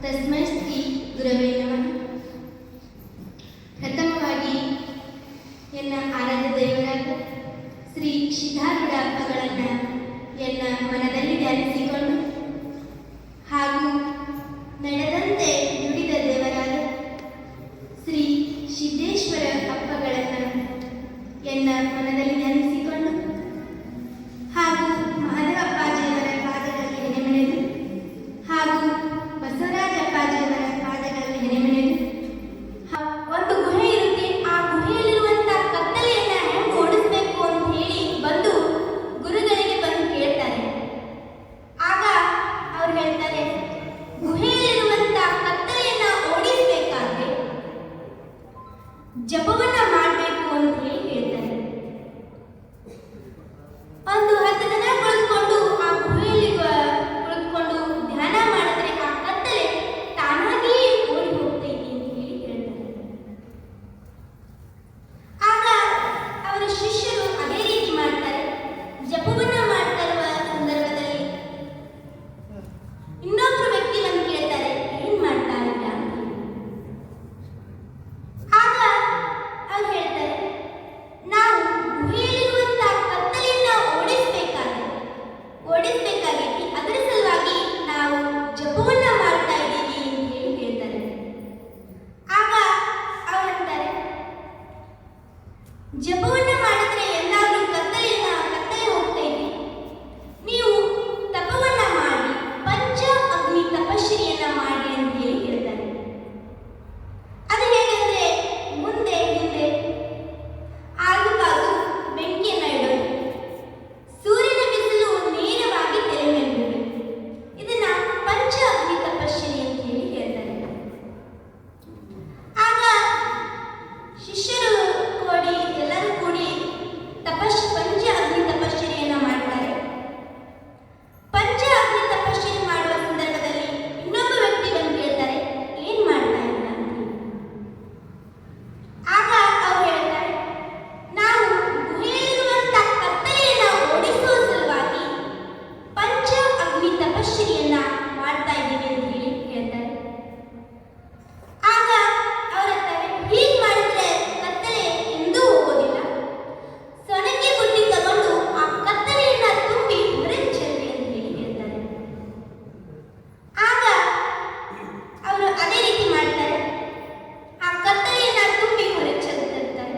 ತಸ್ಮೈ ಶ್ರೀ ಗುರವೇ ನಮಃ. ಪ್ರಥಮವಾಗಿ ಎನ್ನ ಆರಾಧ್ಯ ದೈವರಾದ ಶ್ರೀ ಸಿದ್ಧಾರೂಢ ಅಪ್ಪಗಳನ್ನು ಎನ್ನ ಮನದಲ್ಲಿ ಧ್ಯಾನಿಸಿಕೊಂಡು ಹಾಗೂ ನಡೆದಂತೆ ನುಡಿದ ದೇವರಾದ ಶ್ರೀ ಸಿದ್ದೇಶ್ವರ ಅಪ್ಪಗಳನ್ನು ಎನ್ನ ಮನದಲ್ಲಿ ಧ್ಯಾನಿಸಿಕೊಂಡು ಹಾಗೂ ಮಹದೇವಪ್ಪಾಜಿಯವರ ಪಾದಗಳಲ್ಲಿ ಹೆಣೆಮೆಳೆದು ಹಾಗೂ ಬಸವರಾಜ ಅಪ್ಪಾಜಿಯವರ ಪಾದಗಳಲ್ಲಿ ಹೆಣೆಮೆಳೆದು ಒಂದು ಗುಹೆ ಇರುತ್ತೆ. ಆ ಗುಹೆಯಲ್ಲಿರುವಂತಹ ಕತ್ತಲೆಯನ್ನ ಹೆಂಗೆ ಓಡಿಸ್ಬೇಕು ಅಂತ ಹೇಳಿ ಬಂದು ಗುರುಗಳಿಗೆ ಬಂದು ಕೇಳ್ತಾರೆ. ಆಗ ಅವ್ರು ಹೇಳ್ತಾರೆ, ಗುಹೆಯಲ್ಲಿರುವಂತಹ ಕತ್ತಲೆಯನ್ನ ಓಡಿಸ್ಬೇಕಾದ್ರೆ ಜಪವನ್ನ ಮಾಡಬೇಕು ಅಂತ ಹೇಳಿ ಹೇಳ್ತಾರೆ. ಒಂದು 10 ಜನ ಕುಳಿತುಕೊಂಡು ಆ ಗುಹೆಯಲ್ಲಿ ಕುಳಿತುಕೊಂಡು ಧ್ಯಾನ ಮಾಡಿದ್ರೆ ಆ ಕತ್ತಲೆ ತಾನಾಗಿಯೇ ಓಡಿ ಹೋಗ್ತೈತಿ ಅಂತ ಹೇಳಿ ಹೇಳ್ತಾರೆ. ಆಗ ಅವರ ಶಿಷ್ಯರು ಅದೇ ರೀತಿ ಮಾಡ್ತಾರೆ. ಜಪವನ್ನ ಮಾಡ್ತಾ ಇರುವ ಸಂದರ್ಭದಲ್ಲಿ ಇನ್ನೊಬ್ಬರು ವ್ಯಕ್ತಿ ಬಂದು ಕೇಳ್ತಾರೆ, ಏನ್ ಮಾಡ್ತಾ ಇಲ್ಲ ಅಂತ. ಆಗ ಅವ್ರು ಹೇಳ್ತಾರೆ, ನಾವು ಗುಹೆಯಲ್ಲಿರುವಂತಹ ಕತ್ತಲೆಯನ್ನ ಓಡಿಸ್ಬೇಕಾಗೈತಿ, ಅದರ ಸಲುವಾಗಿ ನಾವು ಜಪವನ್ನ ಮಾಡ್ತಾ ಇದ್ದೀವಿ ಅಂತ ಹೇಳಿ ಹೇಳ್ತಾರೆ. ಆಗ ಅವ್ರು ಹೇಳ್ತಾರೆ, ಜಪವನ್ನ ಮಾಡಿದ್ರೆ ಎಲ್ಲಾದ್ರೂ ಕತ್ತಲೆ ಹೋಗ್ತೈತಿ, ನೀವು ತಪವನ್ನ ಮಾಡಿ ಪಂಚ ಅಗ್ನಿ ತಪಶ್ಚರ್ಯನ್ನ ಮಾಡಿ ಅಂತ ಹೇಳಿ ಹೇಳ್ತಾರೆ. ಅದು ಹೇಗೆಂದ್ರೆ ಮುಂದೆ ಹಿಂದೆ ಆಗುವಾಗ ಬೆಂಕಿಯನ್ನ ಇಡೋದು, ಸೂರ್ಯನ ಬಿಸಿಲು ನೇರವಾಗಿ ತಲೆ ಮೇಲೆ ಬೀಳೋದು. ಇದನ್ನ ಪಂಚ ಅಗ್ನಿ ತಪಶ್ಚರ್ಯ ಅಂತ ಹೇಳಿ ಹೇಳ್ತಾರೆ. ಆಗ ಶಿಷ್ಯರು ಎಲ್ಲರೂ ಕೂಡಿ ಪಂಚ ಅಗ್ನಿ ತಪಶ್ಚರ್ಯನ್ನ ಮಾಡ್ತಾರೆ. ಪಂಚ ಅಗ್ನಿ ತಪಶ್ಚರ್ಯ ಮಾಡುವ ಸಂದರ್ಭದಲ್ಲಿ ಇನ್ನೊಬ್ಬ ವ್ಯಕ್ತಿ ಬಂದು ಕೇಳ್ತಾರೆ, ಏನ್ ಮಾಡ್ತಾ ಇಲ್ಲ ಅಂತ. ಆಗ ಅವ್ರು ಹೇಳ್ತಾರೆ, ನಾವು ಗುಹೆಯಲ್ಲಿರುವಂತಹ ಕತ್ತಲೆಯನ್ನ ಓಡಿಸುವ ಸಲುವಾಗಿ ಪಂಚ ಅಗ್ನಿ ತಪಶ್ಚರ್ಯನ್ನ ಮಾಡ್ತಾ ಇದ್ದೀವಿ ಅಂತ ಹೇಳಿ ಹೇಳ್ತಾರೆ. ಆಗ ಅವ್ರ ಹೇಳ್ತಾರೆ, ಹೀಗೆ ಮಾಡಿದ್ರೆ ಕತ್ತಲೆ ಎಂದೂ ಹೋಗೋದಿಲ್ಲ, ಸೊನಕೆ ಬುಟ್ಟಿ ತಗೊಂಡು ಆ ಕತ್ತಲೆಯನ್ನ ತುಂಬಿ ಹೊರಗೆ ಚೆಲ್ಲಿ ಅಂತ ಹೇಳಿ ಹೇಳ್ತಾರೆ. ಆಗ ಅವರು ಅದೇ ರೀತಿ ಮಾಡ್ತಾರೆ, ಆ ಕತ್ತಲೆಯನ್ನ ತುಂಬಿ ಹೊರಗೆ ಚೆಲ್ತಿರ್ತಾರೆ.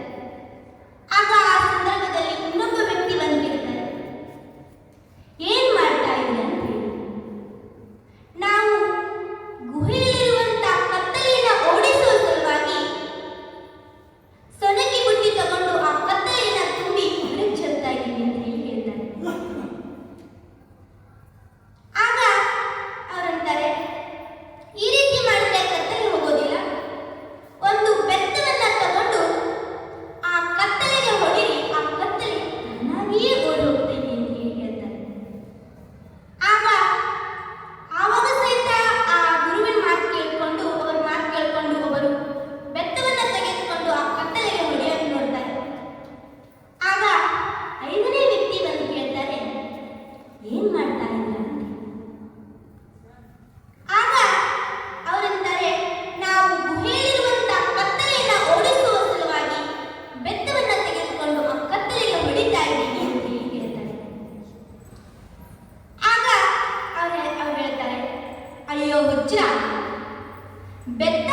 ಆಗ ಆ ಸಂದರ್ಭದಲ್ಲಿ ಇನ್ನೊಬ್ಬ ವ್ಯಕ್ತಿ ಬಂದು ಕೇಳ್ತಾರೆ, ಏನ್ ಮಾಡ್ತಾ ಇದ್ದೀರಿ ಅಂತ ಹೇಳಿ. ನಾವು ಗುಹೆಯಲ್ಲಿರುವಂತಹ ಕತ್ತಲೆಯನ್ನ ಓಡಿಸುವ ಸಲುವಾಗಿ ಸೊನಕೆ ಬುಟ್ಟಿ ತಗೊಂಡು ಆ ಕತ್ತಲೆಯನ್ನ ತುಂಬಿ ಹೊರಗೆ ಚೆಲ್ತಾ ಇದ್ದೀವಿ ಅಂತ ಹೇಳಿ ಹೇಳ್ತಾರೆ. ಆಗ ಅವರಂತಾರೆ, ಈ ರೀತಿ ಮಾಡಿದ್ರೆ ಕತ್ತಲೆ ಹೋಗೋದಿಲ್ಲ, ಒಂದು ಬೆತ್ತವನ್ನ ತಗೊಂಡು ಆ ಕತ್ತಲೆಗೆ ಹೊಡಿರಿ, ಆ ಕತ್ತಲೆ ತಾನಾಗಿಯೇ ಓಡಿ ಹೋಗ್ತೈತಿ ಅಂತ ಹೇಳಿ ಹೇಳ್ತಾರೆ. ಆವಾಗ ಸಹಿತ ಆ ಗುರುವಿನ ಮಾತು ಕೇಳ್ಕೊಂಡು ಅವರು ಬೆತ್ತವನ್ನ ತೆಗೆದುಕೊಂಡು ಆ ಕತ್ತಲೆಗೆ ಹೊಡೆಯಕ್ಕೆ ನೋಡ್ತಾರೆ. ಆಗ 5ನೇ ವ್ಯಕ್ತಿ ಬಂದು ಕೇಳ್ತಾರೆ, ಏನ್ ಮಾಡ್ತಾ ಇಲ್ಲ ಅಂತ. ಆಗ ಅವರಂತಾರೆ, ನಾವು ಗುಹೆಯಲ್ಲಿರುವಂತಹ ಕತ್ತಲೆಯನ್ನ ಓಡಿಸುವ ಸಲುವಾಗಿ ಬೆತ್ತವನ್ನ ತೆಗೆದುಕೊಂಡು ಆ ಕತ್ತಲೆಗೆ ಹೊಡಿತಾ ಇದ್ದೀವಿ ಅಂತ ಹೇಳಿ ಹೇಳ್ತಾರೆ. ಆಗ ಅವ್ರು ಹೇಳ್ತಾರೆ, ಅಯ್ಯೋ ಹುಚ್ಚ, ಬೆತ್ತ